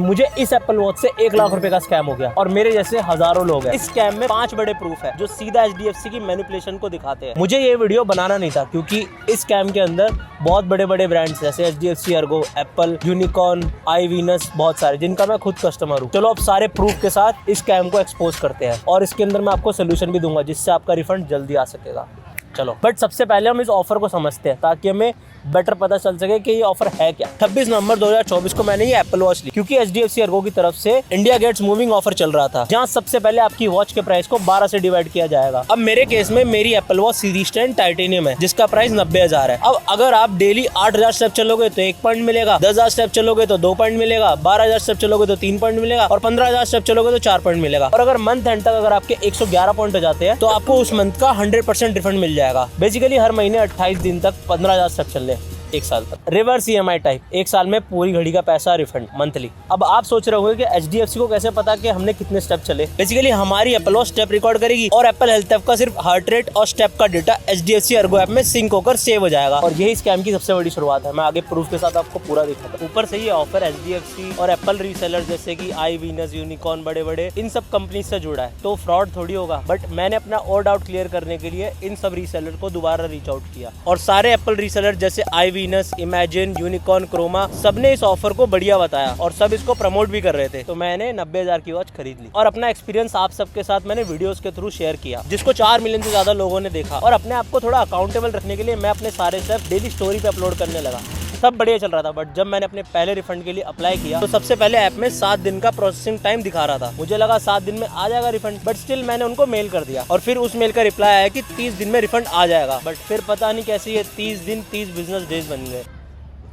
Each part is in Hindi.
मुझे इस एप्पल वॉच से 1 लाख रुपए का स्कैम हो गया और मेरे जैसे हजारों लोग हैं। इस स्कैम में 5 बड़े प्रूफ है जो सीधा HDFC की मैनिपुलेशन को दिखाते हैं। मुझे ये वीडियो बनाना नहीं था क्योंकि इस स्कैम के अंदर बहुत बड़े बड़े ब्रांड्स जैसे HDFC Ergo, Apple, unicorn, iVenus, बहुत सारे जिनका मैं खुद कस्टमर हूँ। चलो अब सारे प्रूफ के साथ इस स्कैम को एक्सपोज करते हैं और इसके अंदर मैं आपको सोल्यूशन भी दूंगा जिससे आपका रिफंड जल्दी आ सकेगा। चलो बट सबसे पहले हम इस ऑफर को समझते हैं ताकि हमें बेटर पता चल सके कि ये ऑफर है क्या। 26 नवंबर 2024 को मैंने ये एप्पल वॉच ली क्योंकि HDFC अर्गो की तरफ से इंडिया गेट्स मूविंग ऑफर चल रहा था जहां सबसे पहले आपकी वॉच के प्राइस को 12 से डिवाइड किया जाएगा। अब मेरे केस में मेरी एप्पल वॉच सीरीज 10 टाइटेनियम है जिसका प्राइस 90,000 है। अब अगर आप डेली 8,000 स्टेप चलोगे तो 1 पॉइंट मिलेगा, 10,000 स्टेप चलोगे तो 2 पॉइंट मिलेगा, 12,000 स्टेप चलोगे तो 3 पॉइंट मिलेगा और 15,000 स्टेप चलोगे तो 4 पॉइंट मिलेगा। और अगर मंथ एंड तक अगर आपके 111 पॉइंट हो जाते हैं तो आपको उस मंथ का 100% रिफंड मिल जाएगा। बेसिकली हर महीने 28 दिन तक 15,000 स्टेप चल ले 1 साल तक। रिवर्स EMI टाइप, 1 साल में पूरी घड़ी का पैसा रिफंड मंथली। अब आप सोच रहे होंगे कि HDFC को कैसे पता कि हमने कितने स्टेप चले। बेसिकली हमारी एप्पल वॉच स्टेप रिकॉर्ड करेगी और एप्पल हेल्थ ऐप का सिर्फ हार्ट रेट और स्टेप का डेटा HDFC अर्गो ऐप में सिंक होकर सेव हो जाएगा। और यही स्कैम की सबसे बड़ी शुरुआत है। मैं आगे प्रूफ के साथ आपको पूरा दिखाता हूं। ऊपर से ये ऑफर HDFC और एप्पल रीसेलर जैसे कि iVenus, यूनिकॉर्न, बड़े बड़े इन सब कंपनी से जुड़ा है तो फ्रॉड थोड़ी होगा। बट मैंने अपना और डाउट क्लियर करने के लिए इन सब रीसेलर को दोबारा रीच आउट किया और सारे एप्पल रीसेलर जैसे iVenus, इमेजिन, यूनिकॉर्न, क्रोमा सबने इस ऑफर को बढ़िया बताया और सब इसको प्रमोट भी कर रहे थे। तो मैंने 90,000 की वॉच खरीद ली और अपना एक्सपीरियंस आप सबके साथ मैंने वीडियोस के थ्रू शेयर किया जिसको 4 मिलियन से ज्यादा लोगों ने देखा। और अपने आप को थोड़ा अकाउंटेबल रखने के लिए मैं अपने सारे स्टेप डेली स्टोरी पे अपलोड करने लगा। सब बढ़िया चल रहा था बट जब मैंने अपने पहले रिफंड के लिए अप्लाई किया तो सबसे पहले ऐप में 7 दिन का प्रोसेसिंग टाइम दिखा रहा था। मुझे लगा 7 दिन में आ जाएगा रिफंड बट स्टिल मैंने उनको मेल कर दिया और फिर उस मेल का रिप्लाई आया कि 30 दिन में रिफंड आ जाएगा। बट फिर पता नहीं कैसे ये 30 दिन 30 बिजनेस डेज बन गए।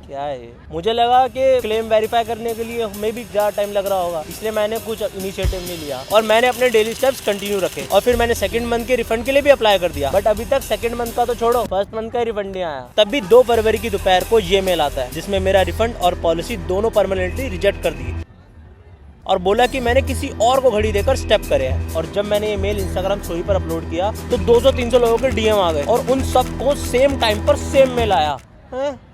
क्या है ये? मुझे लगा कि क्लेम वेरीफाई करने के लिए हमें भी ज़्यादा टाइम लग रहा होगा इसलिए मैंने कुछ इनिशिएटिव नहीं लिया और मैंने अपने डेली स्टेप्स कंटिन्यू रखे और फिर मैंने सेकंड मंथ के रिफंड के लिए भी अप्लाई कर दिया। बट अभी तक सेकंड मंथ का तो छोड़ो, फर्स्ट मंथ का रिफंड नहीं आया। तब भी 2 फरवरी की दोपहर को ये मेल आता है जिसमें मेरा रिफंड और पॉलिसी दोनों परमानेंटली रिजेक्ट कर दी और बोला कि मैंने किसी और को घड़ी देकर स्टेप करे हैं। और जब मैंने ये मेल इंस्टाग्राम स्टोरी पर अपलोड किया तो 200-300 लोगों के DM आ गए और उन सबको सेम टाइम पर सेम मेल आया।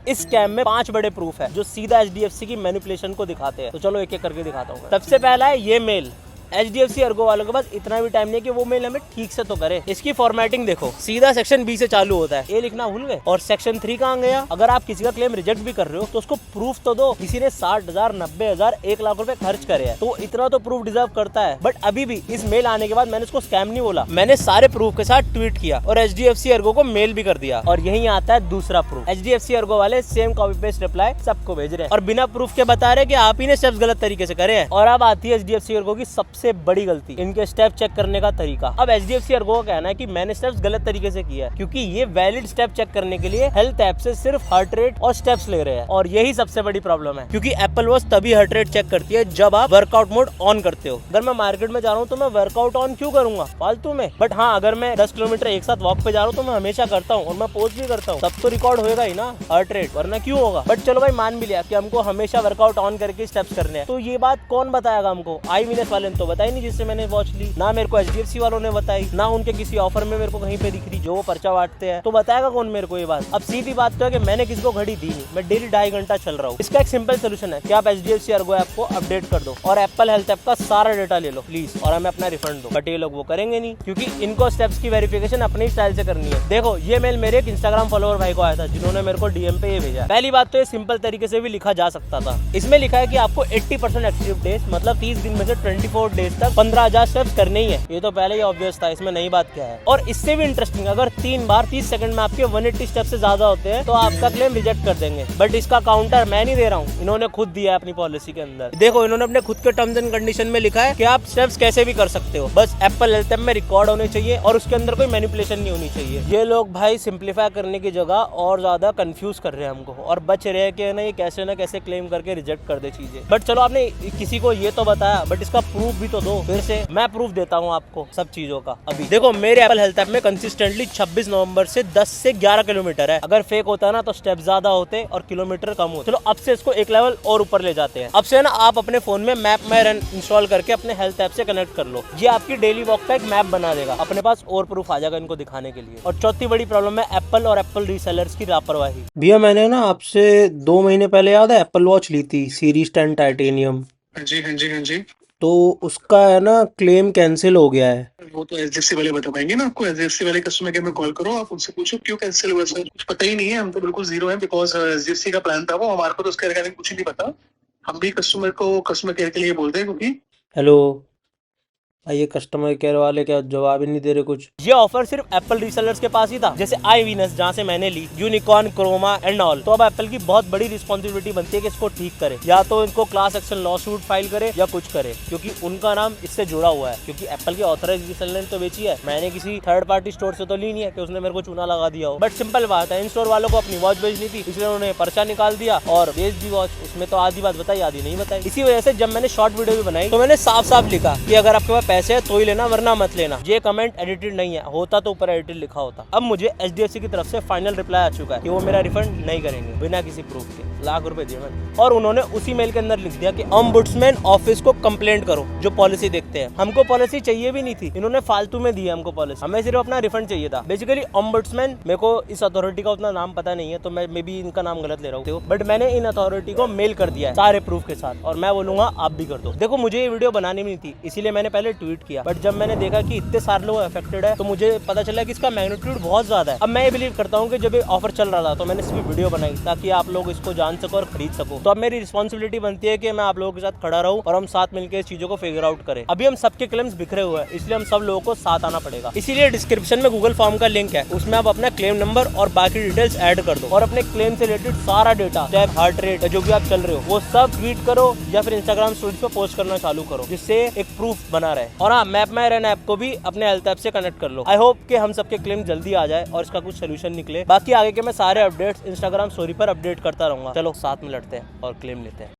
इस स्कैम में 5 बड़े प्रूफ है जो सीधा HDFC की मैनिपुलेशन को दिखाते हैं। तो चलो एक एक करके दिखाता हूँ। सबसे पहला है ये मेल। HDFC अर्गो वालों के पास इतना भी टाइम नहीं है कि वो मेल हमें ठीक से तो करे। इसकी फॉर्मेटिंग देखो, सीधा सेक्शन B से चालू होता है, ये लिखना भूल गए। और सेक्शन 3 कहाँ गया? अगर आप किसी का क्लेम रिजेक्ट भी कर रहे हो तो उसको प्रूफ तो दो। किसी ने 60,000, 90,000, 1 लाख रुपए खर्च करे हैं तो इतना तो प्रूफ डिजर्व करता है। बट अभी भी इस मेल आने के बाद मैंने उसको स्कैम नहीं बोला, मैंने सारे प्रूफ के साथ ट्वीट किया और HDFC अर्गो को मेल भी कर दिया। और यही आता है दूसरा प्रूफ। HDFC अर्गो वाले सेम कॉपी पेस्ट रिप्लाई सबको भेज रहे हैं और बिना प्रूफ के बता रहे कि आप ही ने स्टेप्स गलत तरीके से करे हैं। और अब आती है HDFC अर्गो की सबसे बड़ी गलती, इनके स्टेप चेक करने का तरीका। अब HDFC अर्गो का कहना है कि मैंने स्टेप्स गलत तरीके से किया है क्योंकि ये वैलिड स्टेप चेक करने के लिए हेल्थ ऐप से सिर्फ हार्ट रेट और स्टेप्स ले रहे हैं। और यही सबसे बड़ी प्रॉब्लम है क्योंकि एप्पल वॉच तभी हार्ट रेट चेक करती है जब आप वर्कआउट मोड ऑन करते हो। अगर मैं मार्केट में जा रहा हूँ तो मैं वर्कआउट ऑन क्यों करूंगा फालतू में। बट हाँ, अगर मैं 10 किलोमीटर एक साथ वॉक पे जा रहा हूँ तो मैं हमेशा करता हूँ और मैं पोस्ट भी करता हूँ, तब तो रिकॉर्ड होगा ही ना हार्ट रेट, वरना क्यों होगा। बट चलो भाई मान भी लिया कि हमको हमेशा वर्कआउट ऑन करके स्टेप्स करने हैं तो ये बात कौन बताएगा हमको? iVenus वाले ने तो बताई नहीं जिससे मैंने वॉच ली, ना मेरे को HDFC वालों ने बताई, ना उनके किसी ऑफर में मेरे को कहीं पे दिख रही जो वो पर्चा बांटते हैं। तो बताएगा कौन मेरे को ये बात? अब सीधी बात तो है कि मैंने किसी को घड़ी दी नहीं, मैं डेली 2.5 घंटा चल रहा हूँ। इसका एक सिंपल सोल्यूशन है कि आप HDFC अर्गो ऐप को अपडेट कर दो और एप्पल हेल्थ ऐप का सारा डेटा ले लो प्लीज और हमें अपना रिफंड दो। बट ये लोग वो करेंगे नहीं क्योंकि इनको स्टेप्स की वेरिफिकेशन अपने स्टाइल से करनी है। देखो ये मेल मेरे एक इंस्टाग्राम फॉलोअर भाई को आया था जिन्होंने मेरे को DM पे ये भेजा। पहली बात तो ये सिंपल तरीके से भी लिखा जा सकता था। इसमें लिखा है कि आपको 80% एक्टिव डेज मतलब 30 दिन में से 24 डेज तक 15,000 स्टेप्स करने ही है। ये तो पहले ही ऑब्वियस था, इसमें नई बात क्या है। और इससे भी इंटरेस्टिंग, अगर 3 बार 30 सेकंड में आपके 180 स्टेप से ज्यादा होते हैं तो आपका क्लेम रिजेक्ट कर देंगे। बट इसका काउंटर मैं नहीं दे रहा हूँ, इन्होंने खुद दिया है अपनी पॉलिसी के अंदर। देखो इन्होंने अपने खुद के टर्म्स एंड कंडीशन में लिखा है कि आप स्टेप्स कैसे भी कर सकते हो, बस एप्पल हेल्थ ऐप में रिकॉर्ड होने चाहिए और उसके अंदर कोई मैनिपुलेशन नहीं होनी चाहिए। ये लोग भाई सिंप्लीफाई करने की जगह और ज्यादा कंफ्यूज कर रहे हैं हमको और बच रहे हैं कि ना ये कैसे ना कैसे क्लेम करके रिजेक्ट कर दे चीजें। बट चलो आपने किसी को ये तो बताया, बट इसका प्रूफ भी तो दो। फिर से मैं प्रूफ देता हूँ आपको सब चीजों का। अभी देखो मेरे एप्पल हेल्थ ऐप में कंसिस्टेंटली 26 नवंबर से 10 से 11 किलोमीटर है। अगर फेक होता ना तो स्टेप ज्यादा होते और किलोमीटर कम होते। चलो अब से इसको एक लेवल और ऊपर ले जाते हैं। अब से ना आप अपने फोन में मैप में रन इंस्टॉल करके अपने हेल्थ ऐप से कनेक्ट कर लो। ये आपकी डेली वॉक का एक मैप बना देगा। अपने पास और प्रूफ आ जाएगा इनको दिखाने के लिए। और चौथी बड़ी प्रॉब्लम है एप्पल और एप्पल रीसेलर्स की लापरवाही। भैया मैंने ना आपसे 2 महीने पहले याद है एप्पल वॉच ली थी सीरीज 10 टाइटेनियम। हाँ जी, हाँ जी, हाँ जी। तो उसका है ना क्लेम कैंसिल हो गया है। वो तो एचडीएफसी वाले बता पाएंगे ना आपको। एचडीएफसी वाले कस्टमर केयर में कॉल करो, आप उनसे पूछो क्यों कैंसिल हुआ। सर कुछ पता ही नहीं है, हम तो बिल्कुल जीरो है, बिकॉज एचडीएफसी का प्लान था वो, हमारे को तो उसके रिगार्डिंग कुछ नहीं पता। हम भी कस्टमर को कस्टमर केयर के लिए बोलते हैं क्योंकि हेलो भाई, ये कस्टमर केयर वाले क्या जवाब ही नहीं दे रहे कुछ। ये ऑफर सिर्फ एप्पल रीसेलर्स के पास ही था, जैसे आई वीनस जहाँ से मैंने ली, यूनिकॉर्न, क्रोमा एंड ऑल। तो अब एप्पल की बहुत बड़ी रिस्पॉन्सिबिलिटी बनती है कि इसको ठीक करे, या तो इनको class action law suit file करे या कुछ करे, क्योंकि उनका नाम इससे जुड़ा हुआ है। क्योंकि एप्पल की ऑथराइज रीसेलर ने तो बेची है, मैंने किसी थर्ड पार्टी स्टोर से तो ली नहीं है कि उसने मेरे को चूना लगा दिया हो। बट सिंपल बात है, इन स्टोर वालों को अपनी वॉच बेचनी थी, इसलिए उन्होंने पर्चा निकाल दिया और बेच दी वॉच। उसमें तो आधी बात बताई आधी नहीं बताई। इसी वजह से जब मैंने शॉर्ट वीडियो भी बनाई तो मैंने साफ साफ लिखा कि अगर आपके पास पैसे है तो ही लेना, वरना मत लेना। ये कमेंट एडिटेड नहीं है, होता तो ऊपर एडिटेड लिखा होता। अब मुझे एचडीएफसी की तरफ से फाइनल रिप्लाई आ चुका है कि वो मेरा रिफंड नहीं करेंगे बिना किसी प्रूफ के। लाख रुपए दिए मैंने, और उन्होंने उसी मेल के अंदर लिख दिया कि ओम्बुड्समैन ऑफिस को कंप्लेंट करो, जो पॉलिसी देखते हैं। हमको पॉलिसी चाहिए भी नहीं थी, इन्होंने फालतू में दी हमको पॉलिसी, हमें सिर्फ अपना रिफंड चाहिए था। बेसिकली ओम्बुड्समैन, मेरे को इस अथॉरिटी का उतना नाम पता नहीं है, तो मैं मे बी इनका नाम गलत ले रहा हूँ, बट मैंने इन अथॉरिटी को मेल कर दिया है सारे प्रूफ के साथ, और मैं बोलूंगा आप भी कर दो। देखो मुझे ये वीडियो बनानी नहीं थी, इसीलिए मैंने पहले ट्वीट किया, बट जब मैंने देखा कि इतने सारे लोग अफेक्टेड है तो मुझे पता चला कि इसका मैग्नीट्यूड बहुत ज्यादा है। अब मैं ये बिलीव करता हूँ कि जब ये ऑफर चल रहा था तो मैंने सिर्फ वीडियो बनाई ताकि आप लोग इसको जान सको और खरीद सको। तो अब मेरी रिस्पॉन्सिबिलिटी बनती है कि मैं आप लोगों के साथ खड़ा रहूं और हम साथ मिलकर इस चीजों को फिगर आउट करें। अभी हम सबके क्लेम्स बिखरे हुए हैं, इसलिए हम सब लोगों को साथ आना पड़ेगा। इसीलिए डिस्क्रिप्शन में गूगल फॉर्म का लिंक है, उसमें आप अपना क्लेम नंबर और बाकी डिटेल्स ऐड कर दो, और अपने क्लेम से रिलेटेड सारा डेटा, चाहे हार्ट रेट, जो भी आप चल रहे हो, वो सब ट्वीट करो या फिर इंस्टाग्राम स्टोरीज पे पोस्ट करना चालू करो, जिससे एक प्रूफ बना रहे। और हाँ, मैप माई रन ऐप को भी अपने हेल्थ ऐप से कनेक्ट कर लो। आई होप कि हम सबके क्लेम जल्दी आ जाए और इसका कुछ सोल्यूशन निकले। बाकी आगे के मैं सारे अपडेट्स इंस्टाग्राम स्टोरी पर अपडेट करता रहूंगा। चलो साथ में लड़ते हैं और क्लेम लेते हैं।